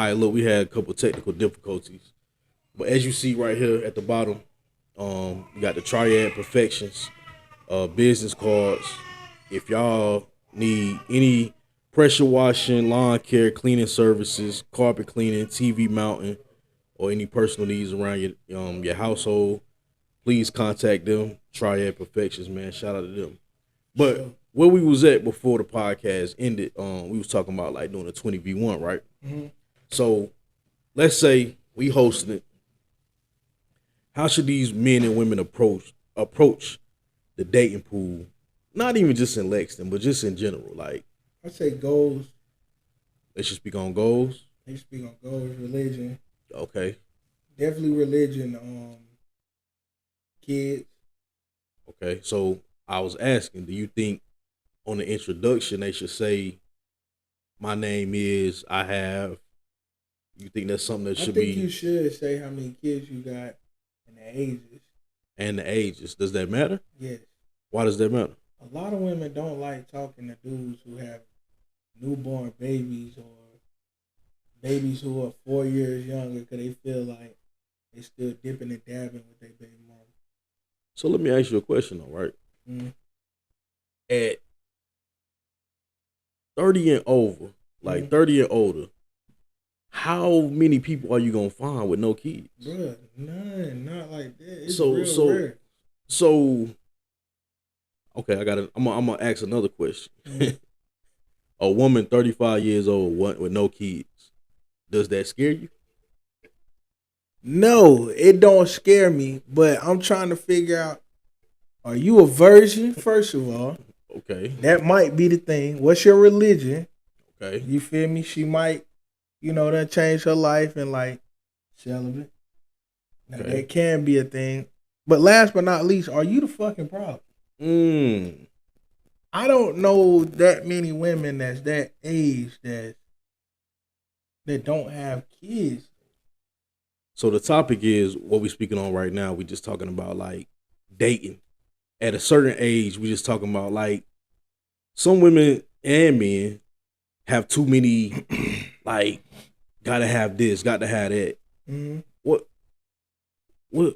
right, look, we had a couple technical difficulties, but as you see right here at the bottom, you got the Triad Perfections, business cards. If y'all need any pressure washing, lawn care, cleaning services, carpet cleaning, TV mounting, or any personal needs around your household, please contact them. Triad Perfections, man. Shout out to them. But where we was at before the podcast ended, we was talking about like doing a 20v1, right? Mm-hmm. So let's say we hosting it. How should these men and women approach the dating pool? Not even just in Lexington, but just in general. Like, I say goals. let's just speak on goals. They speak on goals, religion. Okay. Definitely religion. Kids. Okay. So I was asking, do you think on the introduction they should say, "My name is," "I have"? You think that's something that I should think be? you should say how many kids you got and the ages. And the ages. Does that matter? Yes. Why does that matter? A lot of women don't like talking to dudes who have newborn babies or babies who are 4 years younger because they feel like they still dipping and dabbing with their baby mama. So let me ask you a question, though, right? Mm-hmm. At 30 and over, like 30 and older, how many people are you gonna find with no kids? Bruh, none, not like that. It's So real rare. so okay, I'm gonna ask another question. Mm-hmm. A woman 35 years old with no kids, does that scare you? No, it don't scare me, but I'm trying to figure out, are you a virgin, first of all? Okay. That might be the thing. What's your religion? Okay. You feel me? She might, that change her life and like celibate. Now Okay. that can be a thing. But last but not least, are you the fucking problem? I don't know that many women that's that age that don't have kids. So the topic is what we're speaking on right now. We just talking about like dating. At a certain age, we just talking about like some women and men have too many, like, gotta have this, got to have that. Mm-hmm. What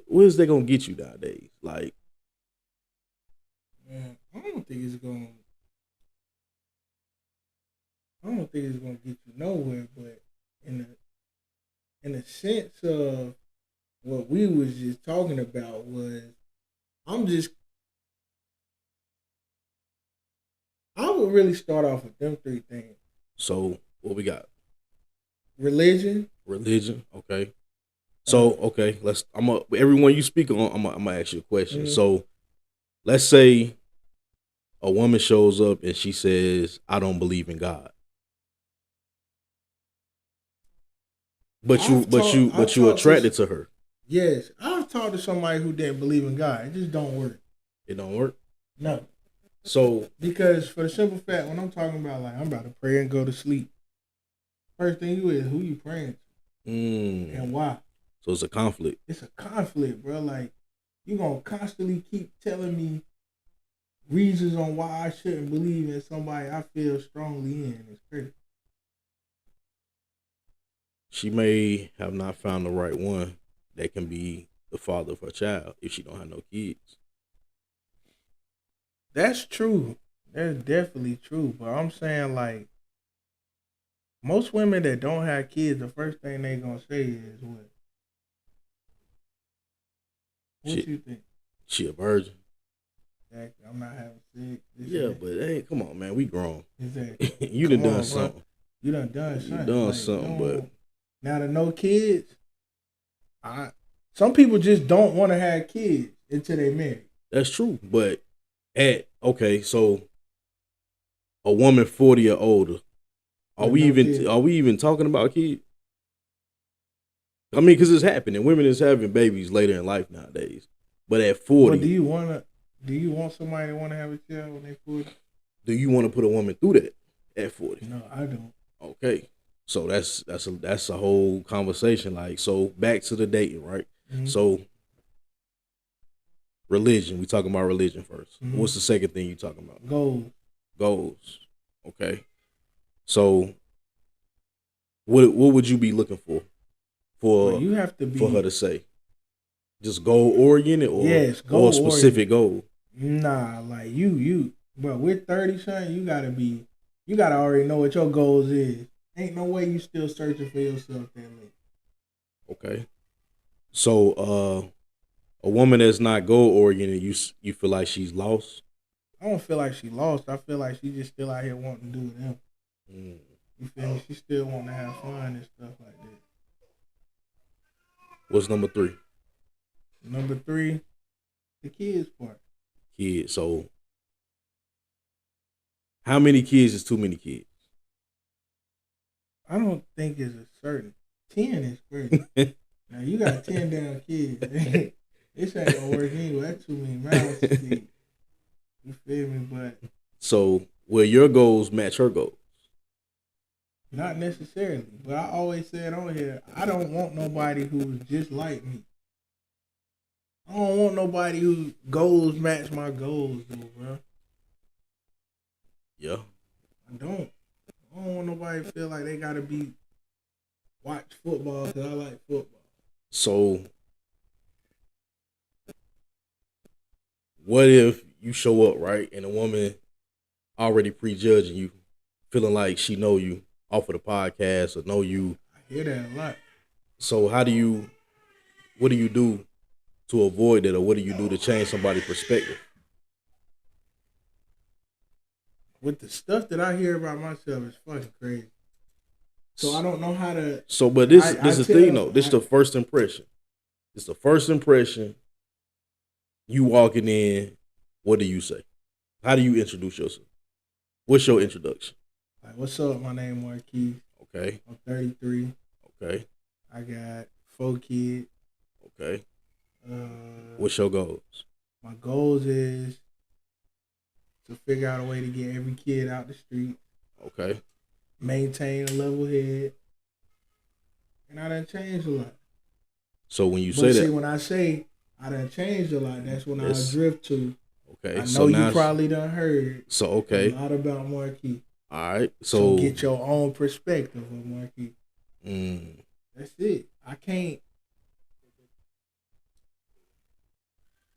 is they gonna get you nowadays? Like, man, I don't think it's gonna get you nowhere. But in the sense of what we was just talking about was, I would really start off with them three things. so what we got? Religion. Okay. So okay, everyone you speak on, I'm gonna ask you a question. Mm-hmm. So let's say a woman shows up and she says, "I don't believe in God," but you attracted to her. Yes, I've talked to somebody who didn't believe in God. It just don't work. It don't work. No. So because for the simple fact, when I'm talking about like I'm about to pray and go to sleep, first thing you is who you praying to and why. So it's a conflict. It's a conflict, bro. Like you gonna constantly keep telling me reasons on why I shouldn't believe in somebody I feel strongly in. It's crazy. She may have not found the right one that can be the father of her child if she don't have no kids. That's true. That's definitely true. But I'm saying like most women that don't have kids, the first thing they gonna say is what? What you think? She a virgin. Exactly. I'm not having sex. Yeah, but hey, come on, man. We grown. Exactly. You done something. You done something. You done something, but now to no kids, some people just don't want to have kids until they marry. That's true. But so a woman 40 or older, are we even talking about kids? I mean, because it's happening. Women is having babies later in life nowadays. But at 40, do you want somebody to want to have a child when they're 40? Do you want to put a woman through that at 40? No, I don't. Okay. So that's a whole conversation. Like, so back to the dating, right? Mm-hmm. So religion. We talking about religion first. Mm-hmm. What's the second thing you talking about? Goals. Okay. So What would you be looking for Well, you have to for her be to say? Just goal oriented yes, or a goal specific oriented. goal? Nah, like bro, with 30, son, you gotta already know what your goals is. Ain't no way you still searching for yourself that late. Okay. So a woman that's not goal oriented, you feel like she's lost? I don't feel like she lost. I feel like she just still out here wanting to do with them. Mm. You feel me? She still want to have fun and stuff like that. What's number 3? Number 3, the kids part. Kids. So how many kids is too many kids? I don't think it's a certain 10 is great. Now you got 10 damn kids. This ain't gonna work anyway. That's too many mouths to feed. You feel me? But So will your goals match her goals? not necessarily. But I always said on here, I don't want nobody who's just like me. I don't want nobody whose goals match my goals, though, bro. Yeah. I don't. I don't want nobody to feel like they gotta be watch football because I like football. So what if you show up, right, and a woman already prejudging you, feeling like she know you off of the podcast or know you? I hear that a lot. So what do you do to avoid that, or what do you do to change somebody's perspective? With the stuff that I hear about myself, it's fucking crazy. So I don't know how to. So, but this I is the thing tell. though. This is the first impression. It's the first impression. You walking in, what do you say? How do you introduce yourself? What's your introduction? Like, what's up? My name Marquis. Okay. I'm 33. Okay. I got 4 kids. Okay. Uh, What's your goals? my goals is to figure out a way to get every kid out the street, Okay. maintain a level head, and I done changed a lot. So when you say But see, that, when I say I done changed a lot, that's when I it's drift to. okay. I So know you now, probably done heard so a okay. lot about Marquis. All right. So So get your own perspective of Marquis. mm, That's it. I can't.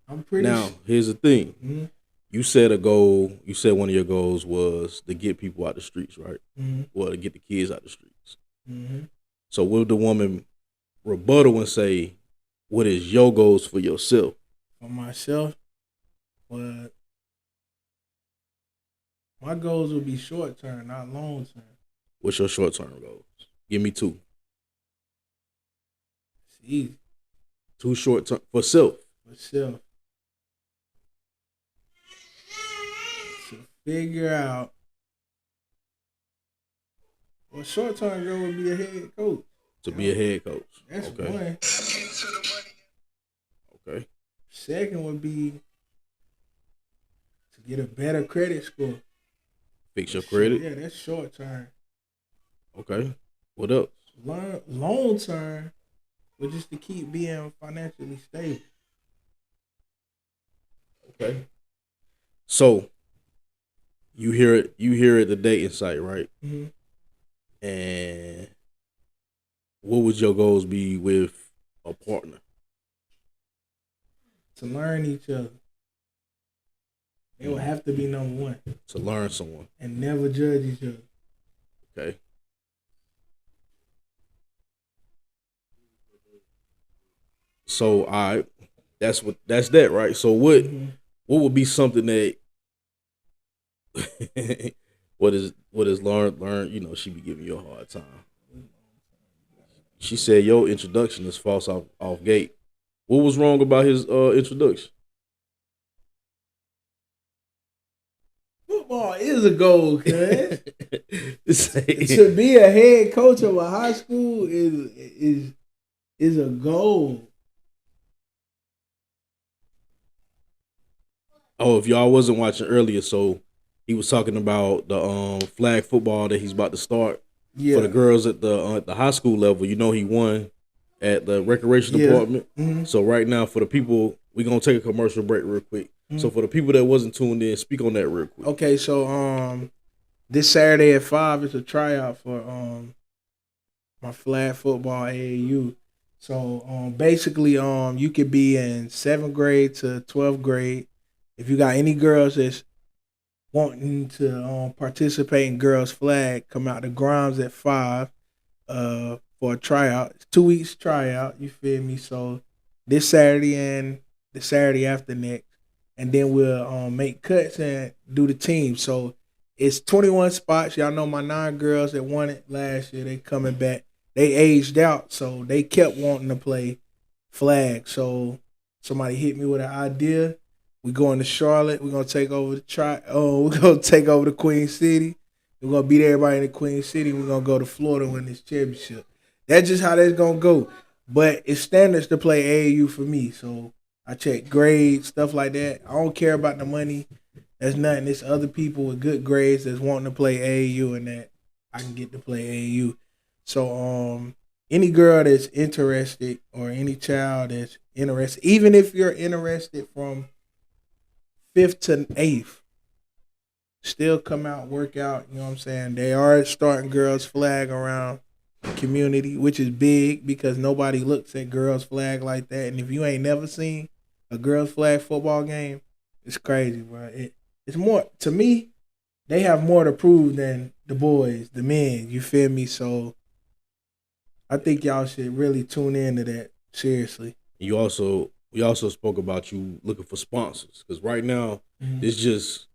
I'm pretty. now here's the thing. Mm-hmm. You said a goal. You said one of your goals was to get people out the streets, right? Mm-hmm. Well, to get the kids out the streets. Mm-hmm. So will the woman rebuttal and say, "What is your goals for yourself?" For myself, but my goals will be short term, not long term. What's your short term goals? Give me 2. It's easy 2 short term for self. for self to figure out. Well, short term goal would be a head coach. To be a head coach. That's Okay. one. Okay. Second would be to get a better credit score. Fix your credit. Yeah, that's short term. Okay. What else? Long term, but just to keep being financially stable. Okay. So you hear it. You hear it. The dating site, right? Mm-hmm. And what would your goals be with a partner? To learn each other. It would have to be number one. To learn someone. And never judge each other. Okay. So all right, that's that, right? So what would be something that what is learn, you know, she be giving you a hard time. She said your introduction is false off gate. What was wrong about his introduction? Football is a goal, cuz. Say- To be a head coach of a high school is a goal. Oh, if y'all wasn't watching earlier, so he was talking about the flag football that he's about to start for the girls at the high school level. You know, he won at the recreation department. Mm-hmm. So right now, for the people, we're gonna take a commercial break real quick. Mm-hmm. So for the people that wasn't tuned in, speak on that real quick. Okay, so this Saturday at 5 is a tryout for my flag football AAU. So basically you could be in 7th grade to 12th grade. If you got any girls that's wanting to participate in girls flag, come out to grounds at 5 for a tryout. It's 2 weeks tryout, you feel me? So this Saturday and the Saturday after next. And then we'll make cuts and do the team. So it's 21 spots. Y'all know my 9 girls that won it last year, they coming back. They aged out, so they kept wanting to play flag. So somebody hit me with an idea. We going to Charlotte. We're gonna take over we're gonna take over the Queen City. We're gonna beat everybody in the Queen City. We're gonna go to Florida and win this championship. That's just how that's gonna go. But it's standards to play AAU for me. So I check grades, stuff like that. I don't care about the money. That's nothing. It's other people with good grades that's wanting to play AAU and that I can get to play AAU. So any girl that's interested or any child that's interested, even if you're interested from 5th to 8th, still come out, work out. You know what I'm saying? They are starting girls flag around the community, which is big because nobody looks at girls flag like that. And if you ain't never seen a girls flag football game, it's crazy, bro. It's more to me. They have more to prove than the boys, the men. You feel me? So I think y'all should really tune into that seriously. We also spoke about you looking for sponsors because right now it's just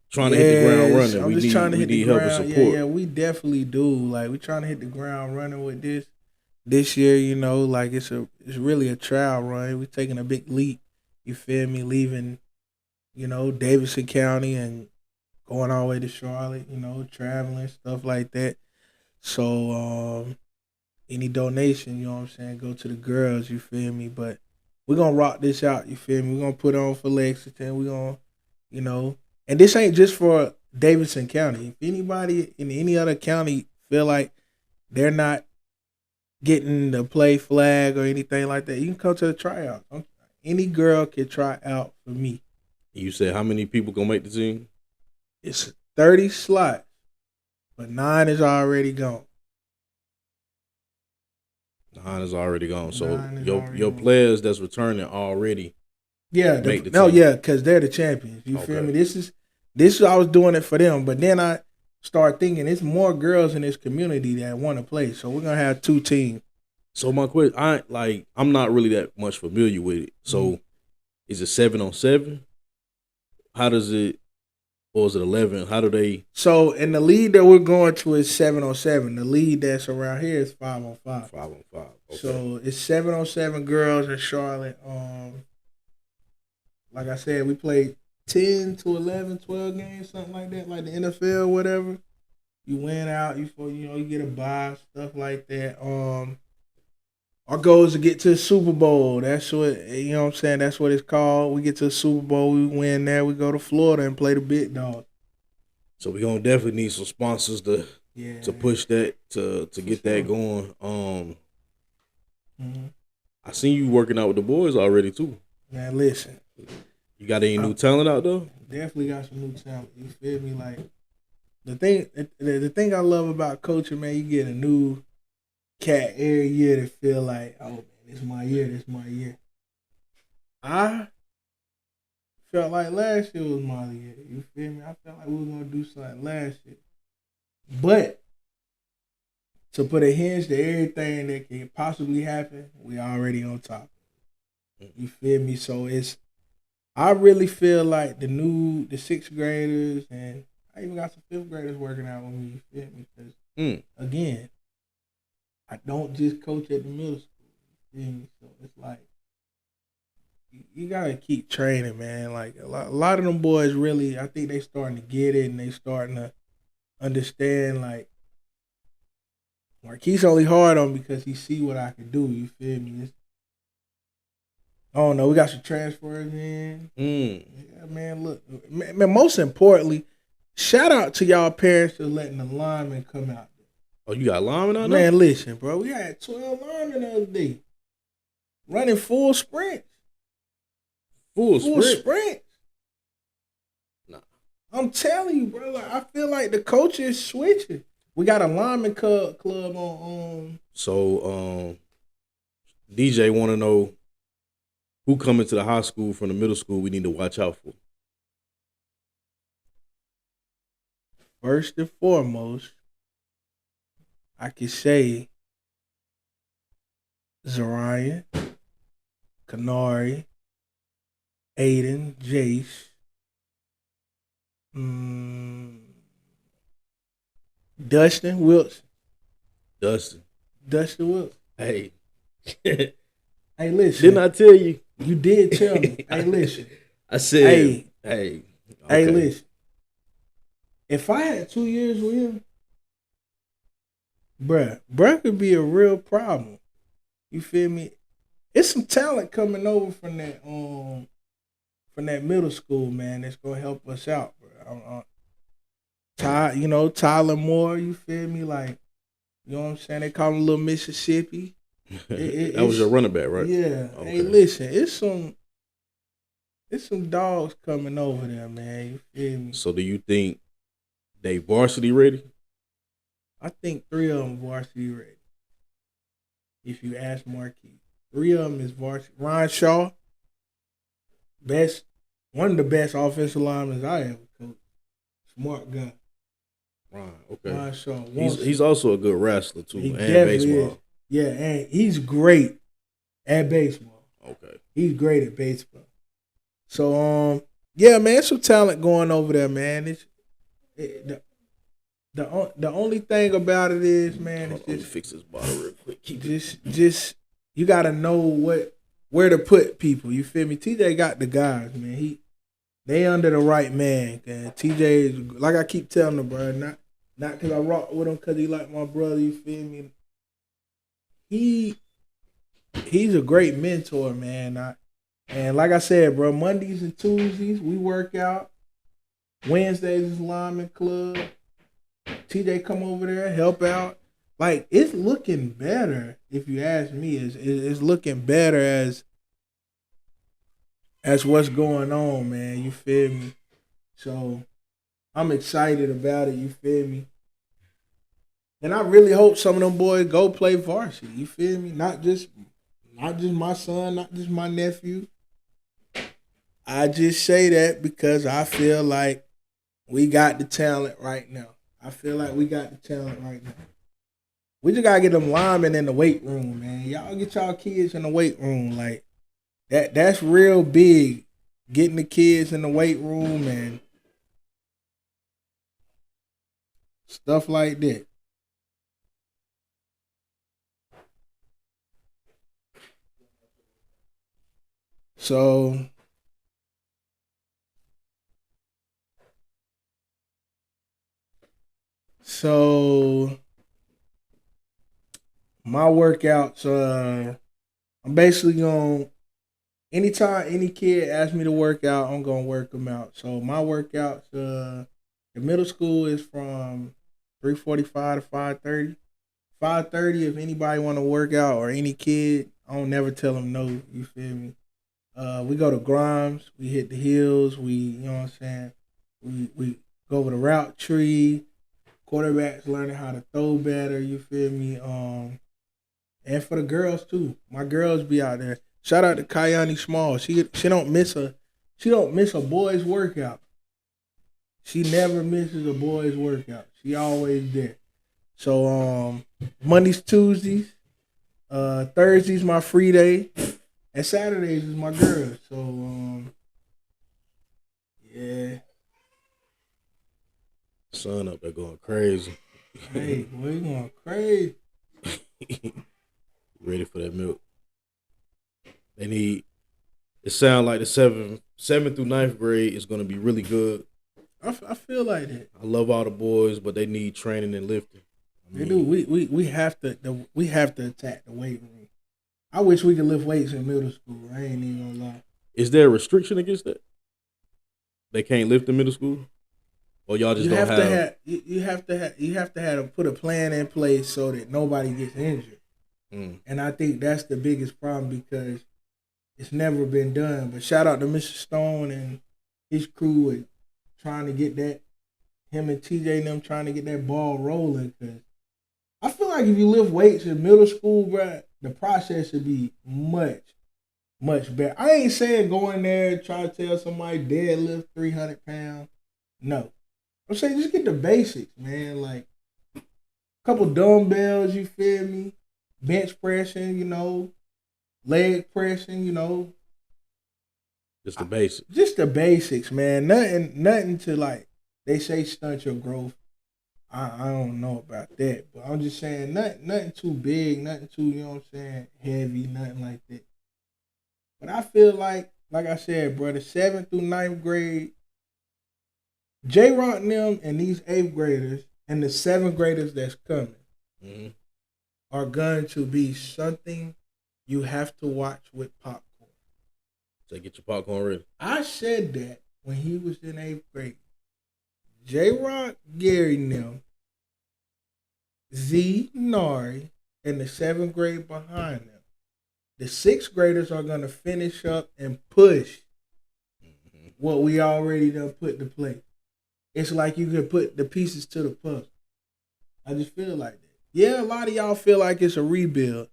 trying to hit the ground running. I'm just trying to hit the help ground. and support. Yeah, we definitely do. Like we trying to hit the ground running with this year. You know, like it's really a trial run. We taking a big leap. You feel me? Leaving, Davidson County and going all the way to Charlotte. Traveling stuff like that. So any donation, you know what I'm saying, go to the girls, you feel me? But we're gonna rock this out, you feel me? We're gonna put on for Lexington, we're gonna, and this ain't just for Davidson County. If anybody in any other county feel like they're not getting to play flag or anything like that, you can come to the tryout. Any girl can try out for me. You said how many people gonna make the team? It's 30 slots, but 9 is already gone. 9 is already gone. So your players that's returning already. Yeah, because they're the champions. You feel me? This is I was doing it for them, but then I start thinking it's more girls in this community that want to play. So we're gonna have 2 teams. So my question, I'm not really that much familiar with it. So is it 7-on-7? How does it, or is it 11? How do they? So in the league that we're going to is 7-on-7. The league that's around here is 5-on-5. 5-on-5. Okay. So it's 7-on-7 girls in Charlotte. Like I said, we play 10 to 11, 12 games, something like that, like the NFL, whatever. You win out, you get a bye, stuff like that. Our goal is to get to the Super Bowl. That's what, you know what I'm saying? That's what it's called. We get to the Super Bowl, we win there, we go to Florida and play the big dog. So we're gonna definitely need some sponsors to push that, to get that going. I seen you working out with the boys already too. Man, listen. You got any new talent out there? Definitely got some new talent. You feel me? Like the thing I love about coaching, man, you get a new cat every year to feel like, oh man, this is my year. I felt like last year was my year. You feel me? I felt like we were gonna do something last year. But to put a hinge to everything that can possibly happen, we already on top. You feel me? So I really feel like the 6th graders, and I even got some 5th graders working out with me. You feel me? Because again, I don't just coach at the middle school. You feel me? So it's like you gotta keep training, man. Like a lot of them boys really, I think they starting to get it and they starting to understand. Like Marquise only hard on me because he see what I can do. You feel me? I don't know. We got some transfers in. Yeah, man. Look, man. Most importantly, shout out to y'all parents for letting the linemen come out. Oh, you got linemen out there? Man, listen, bro. We had 12 linemen the other day running full sprints. Full sprints. Nah. I'm telling you, bro. Like, I feel like the coach is switching. We got a lineman club on So DJ want to know who coming to the high school from the middle school we need to watch out for. First and foremost, I could say Zariah, Kanari, Aiden, Jace, mm, Dustin Wilson. Dustin. Dustin Wilson. Hey. Hey, listen. Didn't I tell you? You did tell me. Hey, listen. I said, hey. Hey, listen. If I had 2 years with him, bruh could be a real problem. You feel me? It's some talent coming over from that middle school, man. That's gonna help us out, bro. Tyler Moore. You feel me? Like, you know what I'm saying? They call him Little Mississippi. That was your running back, right? Yeah. Okay. Hey, listen. It's some dogs coming over there, man. You feel me? So do you think they varsity ready? I think 3 of them varsity ready. If you ask Marquis, 3 of them is varsity. Ryan Shaw, one of the best offensive linemen I ever coached. Smart guy. Right. Okay. Ryan Shaw. He's also a good wrestler too, he and baseball. Is. Yeah, and he's great at baseball. Okay. He's great at baseball. So yeah, man, some talent going over there, man. The only thing about it is, man, it's let me fix this bottle real quick. Just you gotta know where to put people. You feel me? TJ got the guys, man. They under the right man. And TJ is, like I keep telling the bro, not because I rock with him because he like my brother. You feel me? He's a great mentor, man. And like I said, bro, Mondays and Tuesdays we work out. Wednesdays is lineman club. TJ come over there, help out. Like, it's looking better, if you ask me. It's looking better as what's going on, man. You feel me? So I'm excited about it, you feel me? And I really hope some of them boys go play varsity, you feel me? Not just my son, not just my nephew. I just say that because I feel like we got the talent right now. We just gotta get them linemen in the weight room, man. Y'all get y'all kids in the weight room. Like that's real big. Getting the kids in the weight room and stuff like that. So my workouts, I'm basically going. Anytime any kid asks me to work out, I'm gonna work them out. So my workouts, the middle school is from 3:45 to 5:30. 5:30, if anybody want to work out or any kid, I don't never tell them no. You feel me? We go to Grimes. We hit the hills. You know what I'm saying? We go over the route tree. Quarterbacks learning how to throw better. You feel me? And for the girls too. My girls be out there. Shout out to Kayani Small. She don't miss a boys workout. She never misses a boys workout. She always there. So Mondays, Tuesdays, Thursdays my free day, and Saturdays is my girls. So yeah. Son up there going crazy. Hey, boy, you going crazy. Ready for that milk. They need. It sounds like the seventh through ninth grade is going to be really good. I feel like that. I love all the boys, but they need training and lifting. They do. We have to attack the weight room. I wish we could lift weights in middle school. I ain't even gonna lie. Is there a restriction against that? They can't lift in middle school, or y'all just don't have. You have to put a plan in place so that nobody gets injured. And I think that's the biggest problem because it's never been done. But shout out to Mr. Stone and his crew with trying to get that, him and TJ and them trying to get that ball rolling because I feel like if you lift weights in middle school, bro, the process should be much better. I ain't saying go in there and try to tell somebody deadlift 300 pounds. No. I'm saying just get the basics, man. Like a couple dumbbells, you feel me? Bench pressing, leg pressing, Just the basics. Just the basics, man. Nothing to like they say stunt your growth. I don't know about that, but I'm just saying nothing too big, nothing too, heavy, nothing like that. But I feel like I said, bro, the 7th through 9th grade, J Rock and them and these 8th graders and the 7th graders that's coming are going to be something you have to watch with popcorn. So get your popcorn ready. I said that when he was in 8th grade. J Rock, Gary and them, Z, Nari, and the 7th grade behind them. The 6th graders are going to finish up and push what we already done put to play. It's like you can put the pieces to the puzzle. I just feel like that. Yeah, a lot of y'all feel like it's a rebuild.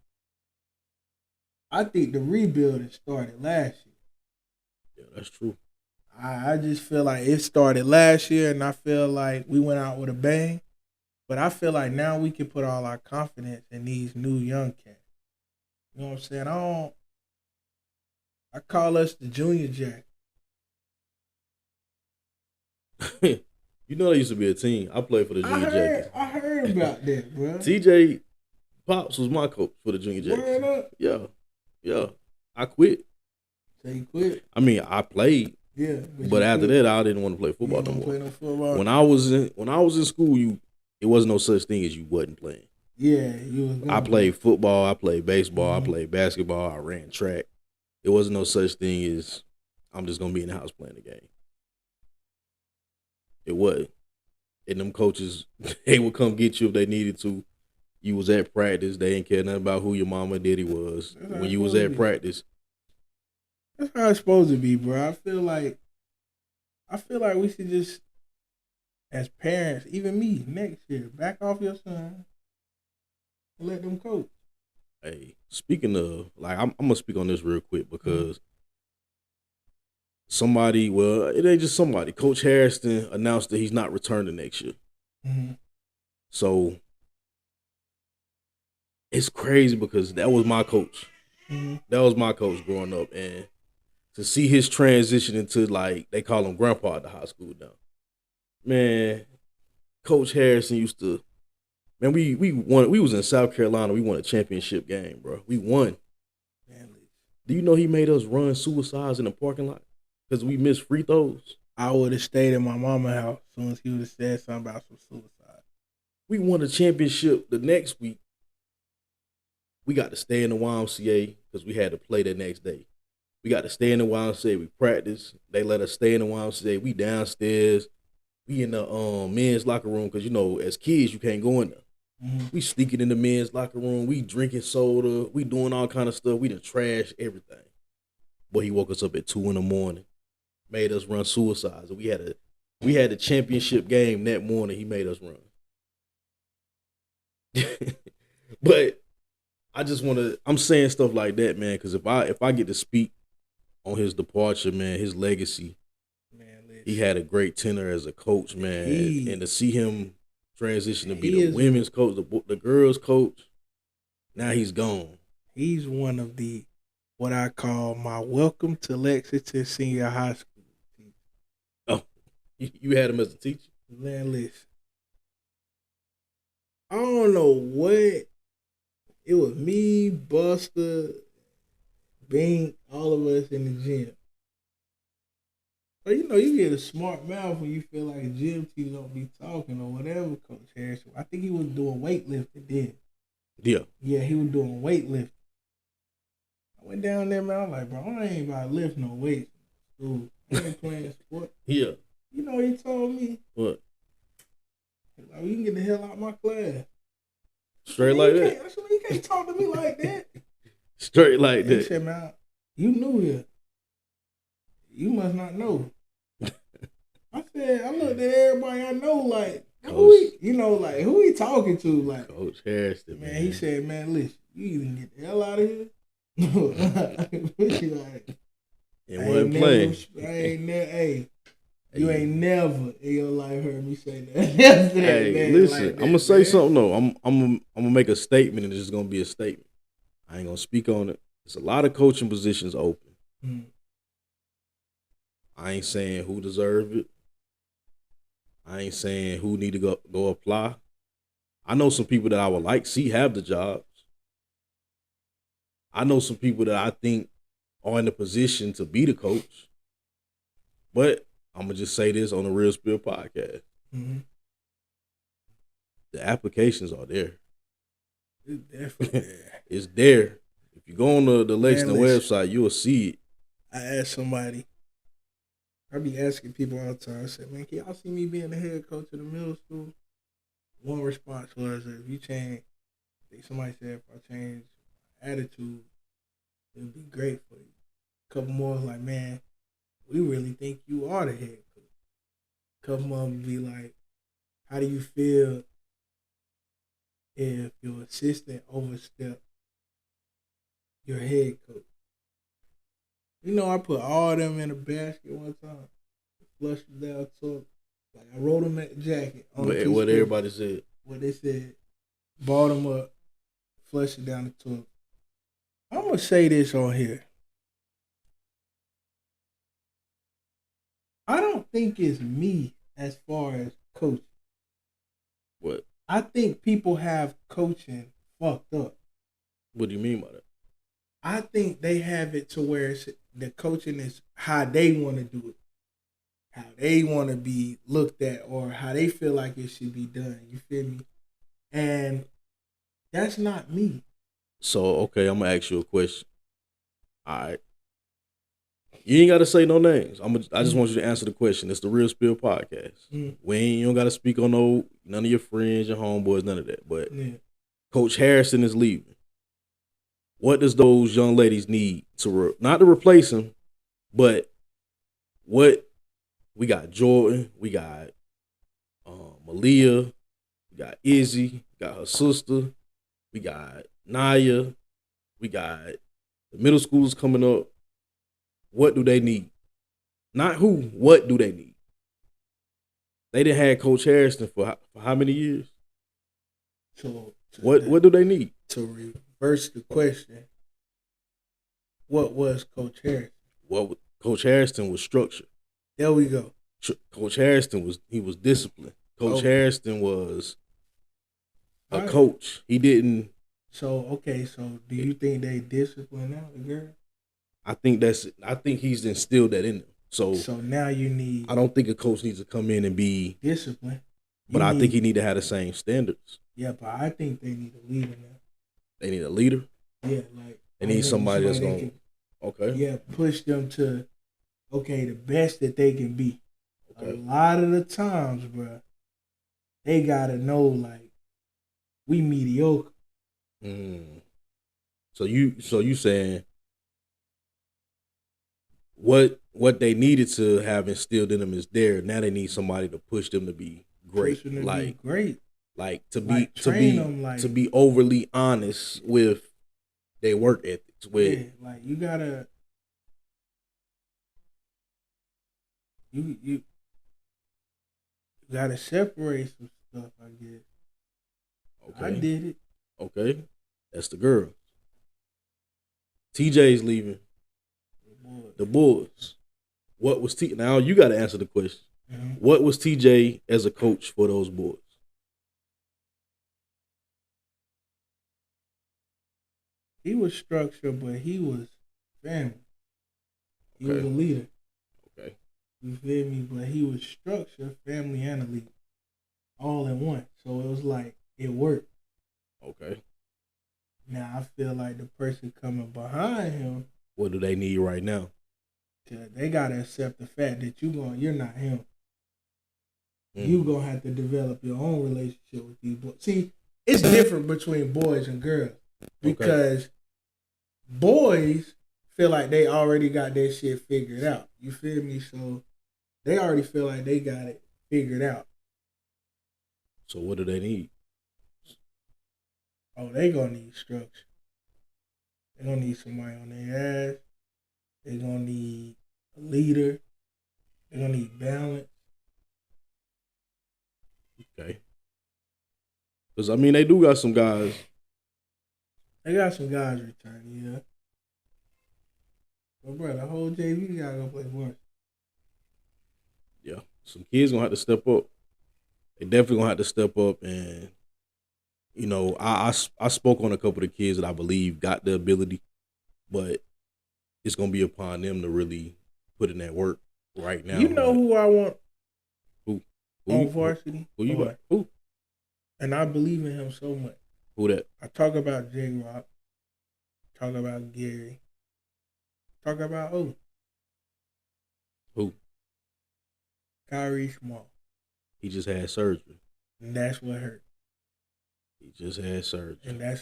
I think the rebuild has started last year. Yeah, that's true. I just feel like it started last year, and I feel like we went out with a bang. But I feel like now we can put all our confidence in these new young cats. You know what I'm saying? I call us the Junior Jack. You know, there used to be a team. I played for the Junior Jackets. I heard about that, bro. TJ Pops was my coach for the Junior Word Jackets. up. Yeah. I quit. So you quit? I mean, I played. Yeah. But after that, I didn't want to play football no more. Play no football. When I was in school, it wasn't no such thing as you wasn't playing. Yeah, you was. I played football. I played baseball. I played basketball. I ran track. It wasn't no such thing as I'm just gonna be in the house playing the game. It wasn't. And them coaches, they would come get you if they needed to. You was at practice. They didn't care nothing about who your mama and daddy was. When you was at practice. That's how it's supposed to be, bro. I feel like we should just, as parents, even me, next year, back off your son and let them coach. Hey, speaking of, like, I'm gonna speak on this real quick because somebody, well, it ain't just somebody. Coach Harrison announced that he's not returning next year. So it's crazy because that was my coach. That was my coach growing up, and to see his transition into, like, they call him grandpa at the high school now. Man, Coach Harrison used to, man, we won. We was in South Carolina. We won a championship game, bro. We won. Man, do you know he made us run suicides in the parking lot because we missed free throws? I would have stayed in my mama's house as soon as he would have said something about some suicide. We won a championship the next week. We got to stay in the YMCA because we had to play the next day. We got to stay in the YMCA. We practiced. They let us stay in the YMCA. We downstairs. We in the men's locker room because, as kids, you can't go in there. We sneaking in the men's locker room. We drinking soda. We doing all kind of stuff. We done trash everything. Boy, he woke us up at 2 a.m. Made us run suicides. We had a championship game that morning. He made us run. But I just want to. I'm saying stuff like that, man, because if I get to speak on his departure, man, his legacy. Man, he had a great tenure as a coach, man, and to see him transition to be the women's coach, the girls' coach. Now he's gone. He's one of the what I call my welcome to Lexington Senior High School. Oh, you had him as a teacher? Man, listen. I don't know what. It was me, Buster, Bink, all of us in the gym. But you get a smart mouth when you feel like a gym teacher don't be talking or whatever, Coach Harrison. I think he was doing weightlifting then. Yeah. Yeah, he was doing weightlifting. I went down there, man. I'm like, bro, I ain't about to lift no weights. Dude, I ain't playing sport. Yeah. You know what he told me? What? Like, you can get the hell out of my class. Straight like that? I said, you can't talk to me like that. Straight like that. He said, man, you knew here. You must not know. I said, I looked at everybody I know like, Who Coach, who he talking to? Like, Coach Harrison, man, he said, man, listen, you either get the hell out of here. Like, And wasn't playing. hey, you Hey, ain't never in your life heard me say that. hey, Man, listen, like I'm gonna that, say man. something though. I'm gonna make a statement, and it's just gonna be a statement. I ain't gonna speak on it. There's a lot of coaching positions open. Mm. I ain't saying who deserve it. I ain't saying who need to go apply. I know some people that I would like see have the jobs. I know some people that I think are in the position to be the coach. But I'm gonna just say this on the Real Spill podcast. Mm-hmm. The applications are there. It's definitely there. It's there. If you go on the Lexington listen. website, you'll see it. I asked somebody, I be asking people all the time, I said, man, can y'all see me being the head coach of the middle school? One response was, if you change, somebody said, if I change my attitude, it would be great for you. A couple more was like, man, we really think you are the head coach. A couple more would be like, how do you feel if your assistant overstepped your head coach? I put all of them in a basket one time, flushed them down, took, like I wrote them at the jacket on What everybody said. What they said, balled them up, flushed it down the toilet. I'm gonna say this on here. I don't think it's me as far as coaching. What? I think people have coaching fucked up. What do you mean by that? I think they have it to where the coaching is how they want to do it, how they want to be looked at, or how they feel like it should be done. You feel me? And that's not me. So, okay, I'm gonna ask you a question. All right. You ain't gotta say no names. I just want you to answer the question. It's the Real Spill podcast. You don't gotta speak on none of your friends, your homeboys, none of that. But Coach Harrison is leaving. What does those young ladies need not to replace him, but what we got? Jordan, we got Malia, we got Izzy, we got her sister, we got Naya, we got the middle schoolers coming up. What do they need? Not who. What do they need? They didn't have Coach Harrison for how many years? What do they need? To reverse the question, what was Coach Harrison? Coach Harrison was structured. There we go. Coach Harrison was disciplined. Coach Harrison was a coach. He didn't. So do you think they discipline now the girl? I think he's instilled that in them. So now you need. I don't think a coach needs to come in and be disciplined. But I think he need to have the same standards. Yeah, but I think they need a leader now. They need a leader? Yeah, like they need somebody that's going to, okay. Yeah, push them to, the best that they can be. Okay. A lot of the times, bro, they got to know, like, we mediocre. So you saying what they needed to have instilled in them is there. Now they need somebody to push them to be great. To be overly honest with their work ethics. You gotta you gotta separate some stuff, I guess. Okay. I did it. Okay. That's the girl. TJ's leaving. The boys. What was now you gotta answer the question. Mm-hmm. What was TJ as a coach for those boys? He was structured, but he was family. He was a leader. Okay. You feel me? But he was structured, family, and a leader. All in one. So it was like, it worked. Okay. Now I feel like the person coming behind him. What do they need right now? They gotta accept the fact that you're not him. You gonna have to develop your own relationship with these boys. See, it's different between boys and girls because boys feel like they already got their shit figured out. You feel me? So they already feel like they got it figured out. So what do they need? Oh, they gonna need structure. They gonna need somebody on their ass. They gonna need a leader. They gonna need balance. Okay. Because, I mean, they do got some guys. They got some guys returning, yeah. But, bro, the whole JV gotta go play worse. Yeah. Some kids going to have to step up. They definitely going to have to step up. And, you know, I spoke on a couple of the kids that I believe got the ability. But it's going to be upon them to really put in that work right now. You know who I want Who on varsity? Who you got? Who? And I believe in him so much. Who that? I talk about J-Rock. Talk about Gary. Talk about Who? Kyrie Small. He just had surgery. And that's what hurt. He just had surgery. And I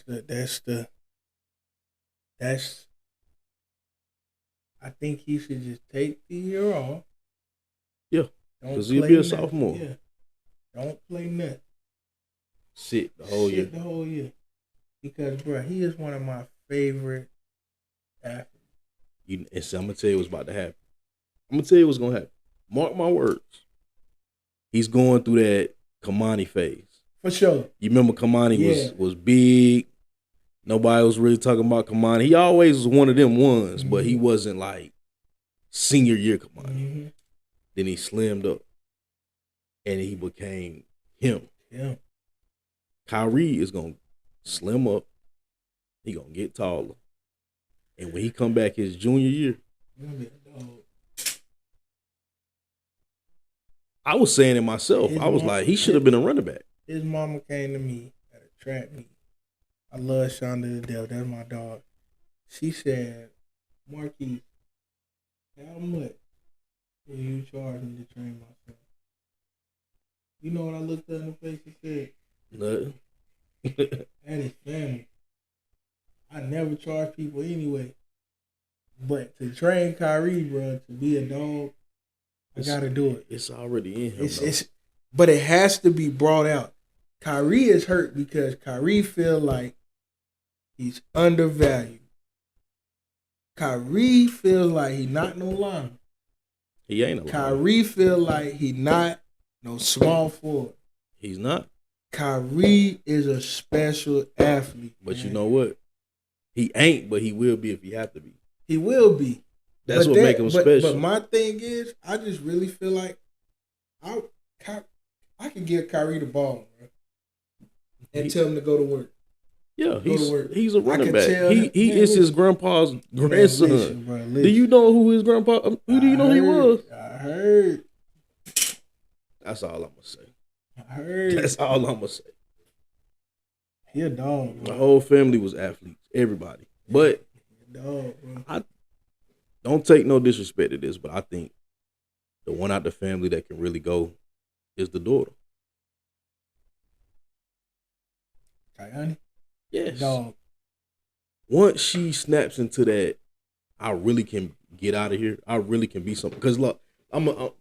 think he should just take the year off. Yeah. Because he'll be a sophomore. Yeah. Don't play nothing. Sit the whole year. Sit the whole year. Because, bro, he is one of my favorite athletes. And so I'm going to tell you what's about to happen. I'm going to tell you what's going to happen. Mark my words. He's going through that Kamani phase. For sure. You remember Kamani was big. Nobody was really talking about Kamani. He always was one of them ones, but he wasn't like senior year Kamani. Mm-hmm. Then he slimmed up. And he became him. Yeah. Kyrie is going to slim up. He going to get taller. And when he come back his junior year, I was saying it myself. I was like, he should have been a running back. His mama came to me at a track meet. I love Shonda to death. That's my dog. She said, Marquis, how much will you charge me to train my son? You know what I looked at in the face and said? Nothing. That is family. I never charge people anyway. But to train Kyrie, bro, to be a dog, I gotta do it. It's already in him. But it has to be brought out. Kyrie is hurt because Kyrie feel like he's undervalued. Kyrie feels like he not no lineman. He ain't a lineman. Kyrie feel like he not no small forward. He's not. Kyrie is a special athlete. But man. you know what? He ain't, but he will be if he have to be. He will be. That's what make him special. But my thing is, I just really feel like I can give Kyrie the ball, bro, and tell him to go to work. Yeah, he's a running back. He is his grandpa's grandson. Listen, bro, listen. Do you know who his grandpa? Who do you know he was? I heard. That's all I'm gonna say. I heard. That's all I'm gonna say. He a dog, bro. My whole family was athletes. Everybody, but dog, bro. I don't take no disrespect to this, but I think the one out the family that can really go is the daughter. Kayani? Yes. Dog. Once she snaps into that, I really can get out of here. I really can be something. Because look,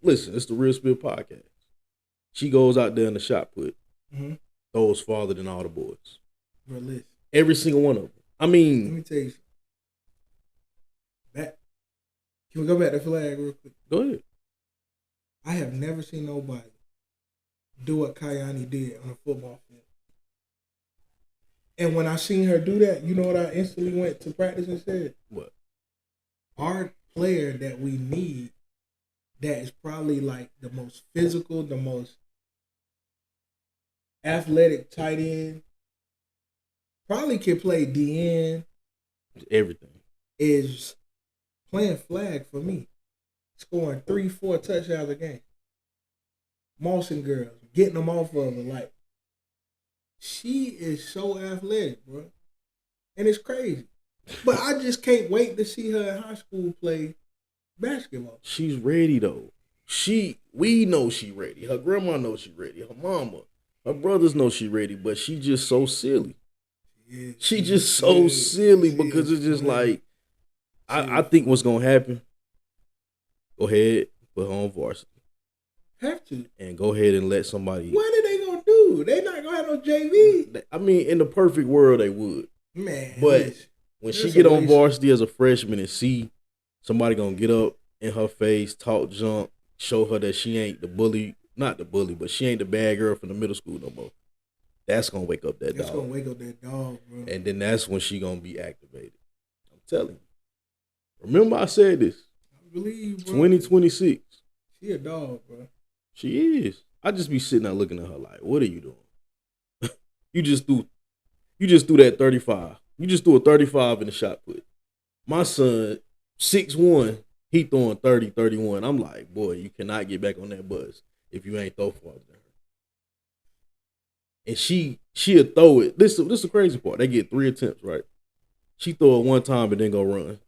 listen, it's the Real Spill podcast. She goes out there in the shot put, throws farther than all the boys. Bro, listen. Every single one of them. I mean. Let me tell you something. Can we go back to flag real quick? Go ahead. I have never seen nobody do what Kayani did on a football field. And when I seen her do that, you know what I instantly went to practice and said? What? Our player that we need, that is probably like the most physical, the most athletic tight end, probably can play DN. Everything. Is playing flag for me. Scoring 3-4 touchdowns a game. Mossing girls, getting them off of her. Like, she is so athletic, bro. And it's crazy. But I just can't wait to see her in high school play basketball. She's ready, though. We know she ready. Her grandma knows she ready. Her mama. Her brothers know she ready, but she just so silly. Yeah, she just so silly because it's just like, I think what's going to happen, go ahead, put her on varsity. Have to. And go ahead and let somebody. What are they going to do? do. They not gonna have no JV. I mean, in the perfect world, they would. Man, But when she get on varsity as a freshman and see somebody gonna get up in her face, talk junk, show her that she ain't the bully, not the bully, but she ain't the bad girl from the middle school no more. That's gonna wake up that dog. That's gonna wake up that dog, bro. And then that's when she gonna be activated. I'm telling you. Remember I said this. I believe, bro. 2026. She a dog, bro. She is. I just be sitting there looking at her like, what are you doing? you just threw that 35. You just threw a 35 in the shot put. My son, 6'1", he throwing 30, 31. I'm like, boy, you cannot get back on that bus if you ain't throw farther than her. And she'll throw it. This is the crazy part. They get 3 attempts, right? She throw it one time and then go run.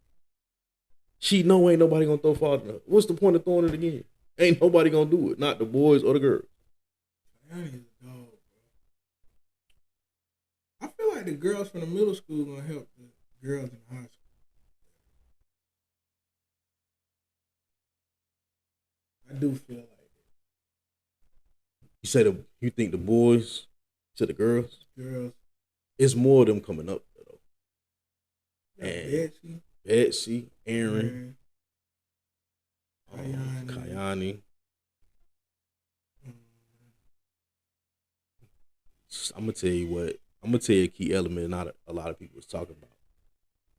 She know ain't nobody gonna throw farther than her. What's the point of throwing it again? Ain't nobody gonna do it. Not the boys or the girls. That is a dog, bro. I feel like the girls from the middle school gonna help the girls in the high school. I do feel like it. You think the boys to the girls? Girls. It's more of them coming up though. And Betsy, Aaron, Kayani. Kayani. I'm gonna tell you what. I'm gonna tell you a key element not a lot of people was talking about.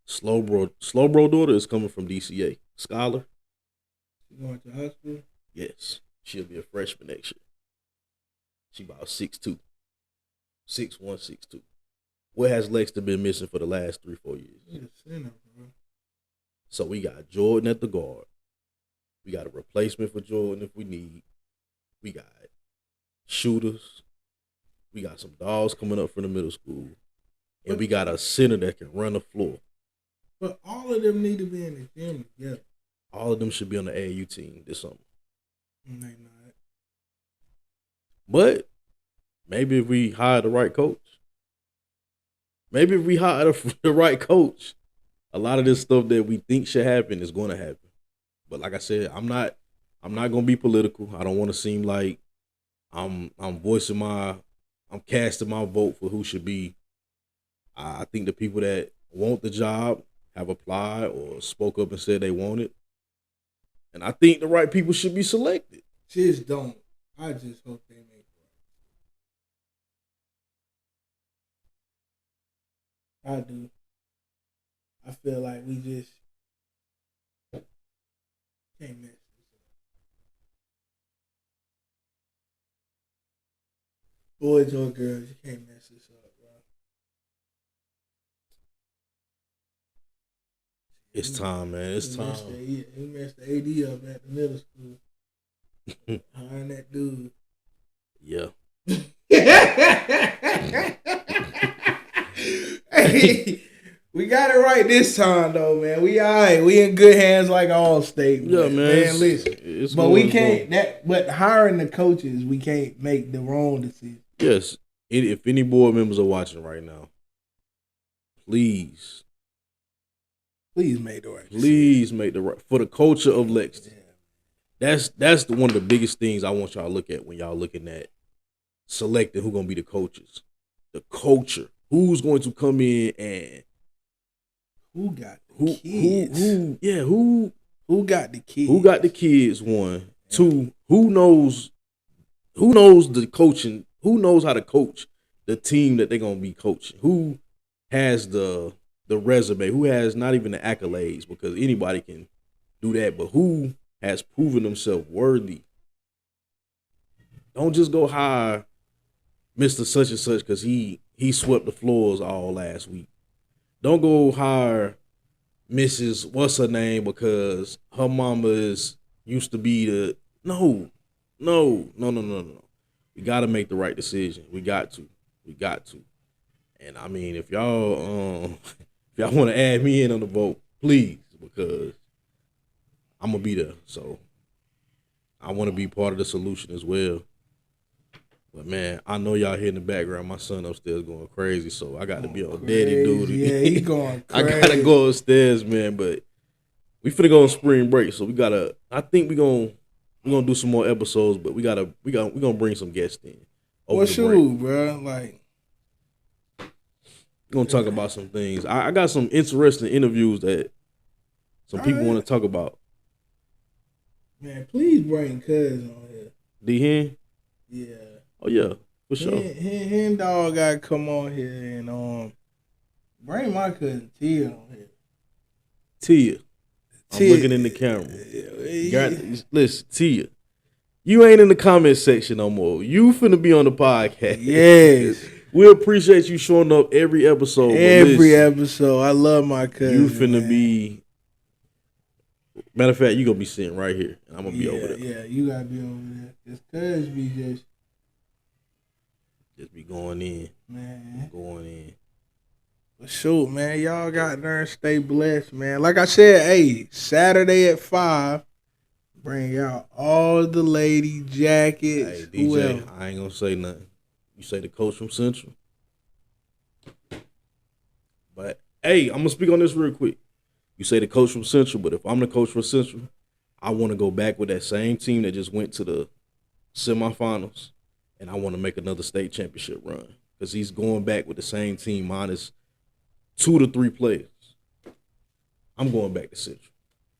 Slow bro daughter is coming from DCA. Scholar. She going to high school? Yes. She'll be a freshman next year. She about 6'2". 6'1", 6'2". What has Lexter been missing for the last 3-4 years? He's a center, bro. So we got Jordan at the guard. We got a replacement for Jordan if we need. We got shooters. We got some dogs coming up from the middle school. And we got a center that can run the floor. But all of them need to be in the gym together. All of them should be on the AAU team this summer. They not. But maybe if we hire the right coach, a lot of this stuff that we think should happen is going to happen. But like I said, I'm not going to be political. I don't want to seem like I'm casting my vote for who should be. I think the people that want the job have applied or spoke up and said they want it. And I think the right people should be selected. Just don't. I just hope they make it. I do. I feel like we just can't mess this up. Boys or girls, you can't mess this up, bro. It's time, man. It's time. He messed the AD up at the middle school. Hiring that dude. Yeah. Hey, we got it right this time, though, man. We all right. We in good hands like all state. Yeah, man. Listen. But we can't. But hiring the coaches, we can't make the wrong decision. Yes. If any board members are watching right now, please make the right decision. Please make the right for the culture of Lexington. Yeah. That's one of the biggest things I want y'all to look at when y'all looking at selecting who gonna be the coaches. The culture. Who's going to come in and who got the kids? Who got the kids? Who got the kids? 1, 2. Who knows the coaching? Who knows how to coach the team that they're gonna be coaching? Who has the resume? Who has not even the accolades? Because anybody can do that, but who has proven themselves worthy? Don't just go hire Mr. Such and Such because he swept the floors all last week. Don't go hire Mrs. What's her name because her mama used to be the no. We gotta make the right decision. We got to. And I mean, if y'all want to add me in on the vote, please, because I'm gonna be there. So I want to be part of the solution as well. But man, I know y'all hear in the background, my son upstairs going crazy, so I got to be on daddy duty. Yeah, he going crazy. I gotta go upstairs, man. But we finna go on spring break, so we gotta. I think we gonna do some more episodes, but we gonna bring some guests in. over Well, the break. shoot, bro. Like, We're gonna talk about some things. I got some interesting interviews that some people want to talk about. man, please bring Cuz on here. D Hen? Yeah. Oh yeah, for sure. Hen dog gotta come on here and bring my cousin Tia on here. Tia. I'm Tia- looking in the camera. Listen, Tia. You ain't in the comment section no more. You finna be on the podcast. Yes. We appreciate you showing up every episode. Every episode. I love my cousin. You finna man. be. Matter of fact, you gonna be sitting right here. I'm gonna be over there. Yeah, you gotta be over there. Cause Cuz be just be going in. man. Going in. But shoot, man, y'all got there and stay blessed, man. Like I said, hey, Saturday at 5, bring out all the lady jackets. Hey, DJ, I ain't gonna say nothing. You say the coach from Central. But, hey, I'm gonna speak on this real quick. You say the coach from Central, but if I'm the coach from Central, I want to go back with that same team that just went to the semifinals, and I want to make another state championship run. Because he's going back with the same team minus 2 to 3 players. I'm going back to Central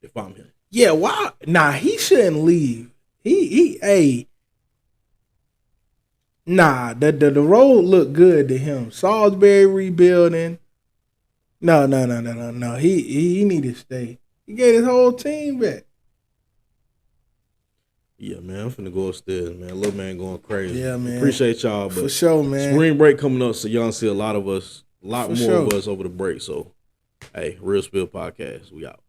if I'm him. Yeah, why? Nah, he shouldn't leave. Hey. Nah, the road looked good to him. Salisbury rebuilding. No. He need to stay. He gave his whole team back. Yeah, man, I'm finna go upstairs, man. Little man going crazy. Yeah, man. Appreciate y'all, but for sure, man. Spring break coming up, so y'all see a lot of us, a lot For more sure. of us over the break. So, hey, Real Spill Podcast, we out.